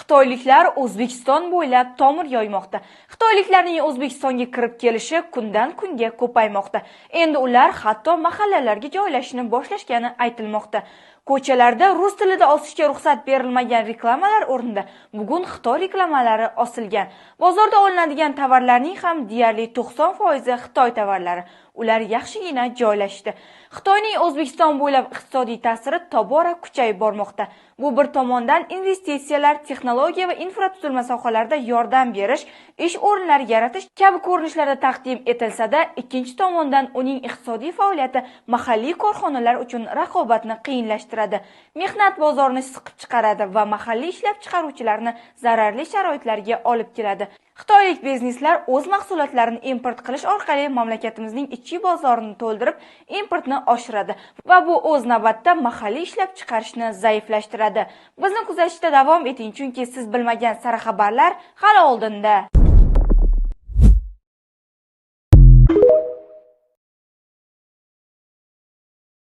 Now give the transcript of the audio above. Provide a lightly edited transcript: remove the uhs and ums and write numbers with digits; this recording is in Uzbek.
Xitoyliklar O'zbekiston bo'ylab tomir yoymoqda. Xitoyliklarning O'zbekistonga kirib kelishi kundan kunga ko'paymoqda. Endi ular hatto mahallalarga joylashishni boshlashgani aytilmoqda. Ko'chalarda rus tilida osishga ruxsat berilmagan reklamalar o'rnida bugun Xitoy reklamalari osilgan. Bozorda olinadigan tovarlarning ham deyarli 90% Xitoy tovarlari. Ular yaxshigina joylashdi. Xitoyning O'zbekiston bo'ylab iqtisodiy ta'siri tobora kuchayib bormoqda. Bu bir tomondan investitsiyalar, texnologiya va infratuzilma sohalarida yordam berish, ish o'rinlari yaratish kabi ko'rinishlarda taqdim etilsa-da, ikkinchi tomondan uning iqtisodiy faoliyati mahalliy korxonalar uchun raqobatni qiyinlashtiradi, mehnat bozorini siqib chiqaradi va mahalliy ishlab chiqaruvchilarni zararli sharoitlarga olib keladi. Xitoylik bizneslar o'z mahsulotlarini import qilish orqali mamlakatimizning ichki bozorini to'ldirib, importni oshiradi va bu o'z navbatda mahalliy ishlab chiqarishni zaiflashtiradi. Bizni kuzatishda davom eting, chunki siz bilmagan sara xabarlar hali oldinda.